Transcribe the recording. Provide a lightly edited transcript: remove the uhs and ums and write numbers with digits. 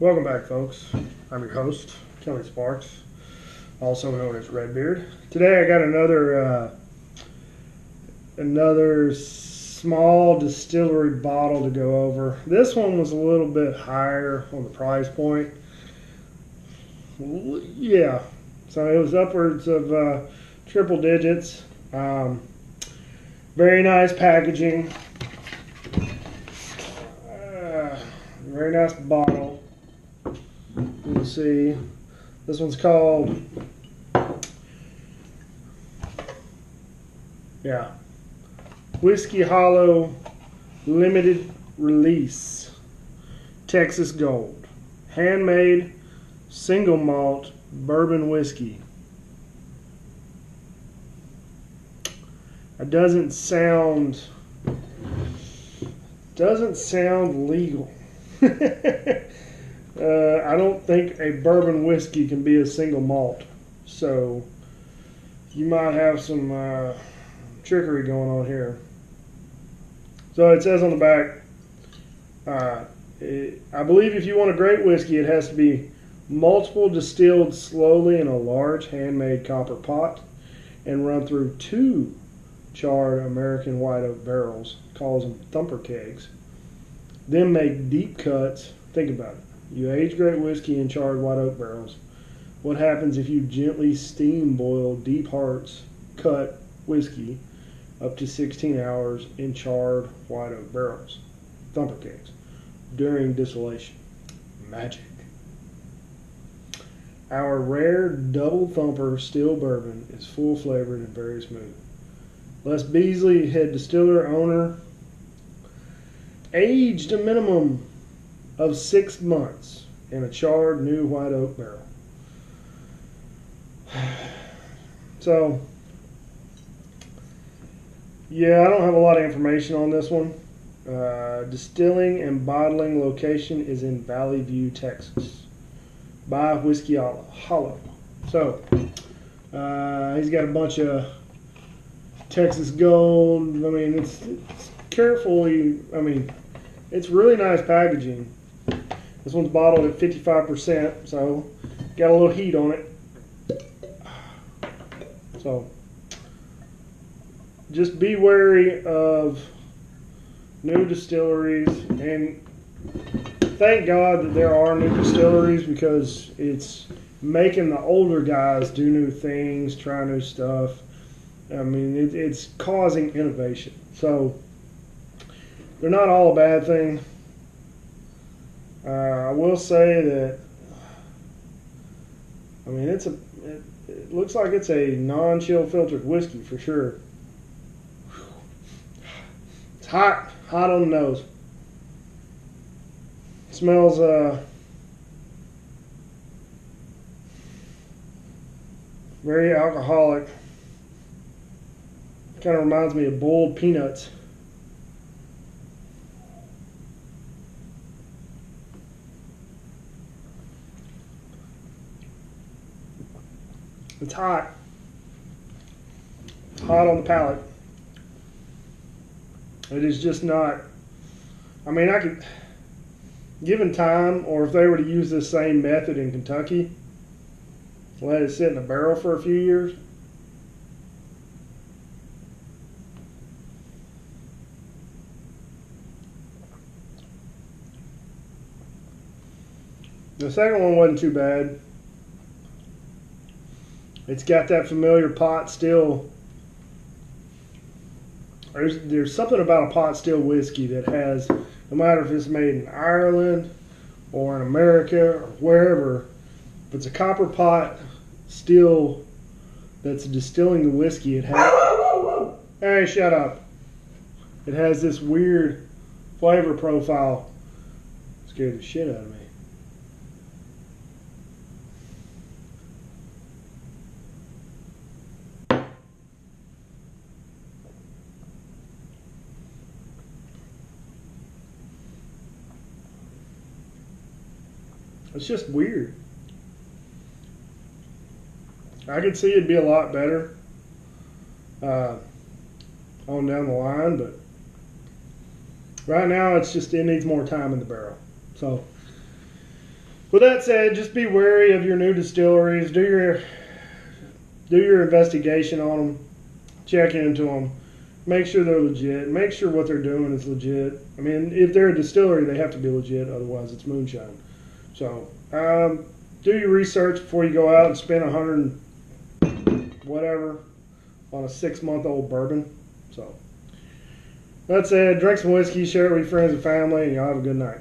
Welcome back, folks. I'm your host, Kelly Sparks, also known as Redbeard. Today I got another small distillery bottle to go over. This one was a little bit higher on the price point. Yeah, so it was upwards of triple digits. Very nice packaging. Very nice bottle. You can see this one's called Whiskey Hollow Limited Release Texas Gold Handmade Single Malt Bourbon Whiskey. It doesn't sound legal. I don't think a bourbon whiskey can be a single malt, so you might have some trickery going on here. So it says on the back, I believe if you want a great whiskey, it has to be multiple distilled slowly in a large handmade copper pot and run through 2 charred American white oak barrels, calls them thumper kegs. Then make deep cuts. Think about it. You age great whiskey in charred white oak barrels. What happens if you gently steam boil deep hearts cut whiskey up to 16 hours in charred white oak barrels, thumper kegs, during distillation? Magic. Our rare double thumper still bourbon is full flavored and very smooth. Les Beasley, head distiller, owner, aged a minimum of 6 months in a charred new white oak barrel. So, yeah, I don't have a lot of information on this one. Distilling and bottling location is in Valley View, Texas, by Whiskey Hollow. So, he's got a bunch of Texas Gold. I mean, it's carefully, it's really nice packaging. This one's bottled at 55%, so got a little heat on it. So just be wary of new distilleries, and thank God that there are new distilleries, because it's making the older guys do new things, try new stuff. It's causing innovation. So they're not all a bad thing. I will say that, it looks like it's a non-chill filtered whiskey for sure. It's hot on the nose. It smells very alcoholic. Kind of reminds me of boiled peanuts. It's hot. It's hot on the palate. It is just not, I could, given time, or if they were to use this same method in Kentucky, let it sit in a barrel for a few years, the second one wasn't too bad. It's got that familiar pot still. There's something about a pot still whiskey that has, no matter if it's made in Ireland or in America or wherever, if it's a copper pot still that's distilling the whiskey, it has, hey, shut up. It has this weird flavor profile. Scared the shit out of me. It's just weird. I could see it'd be a lot better on down the line, but right now it needs more time in the barrel. So With that said, just be wary of your new distilleries. Do your investigation on them. Check into them. Make sure they're legit. Make sure what they're doing is legit. I mean, if they're a distillery, they have to be legit. Otherwise, it's moonshine. So, do your research before you go out and spend $100 whatever on a 6-month-old bourbon. So, that said, drink some whiskey, share it with your friends and family, and y'all have a good night.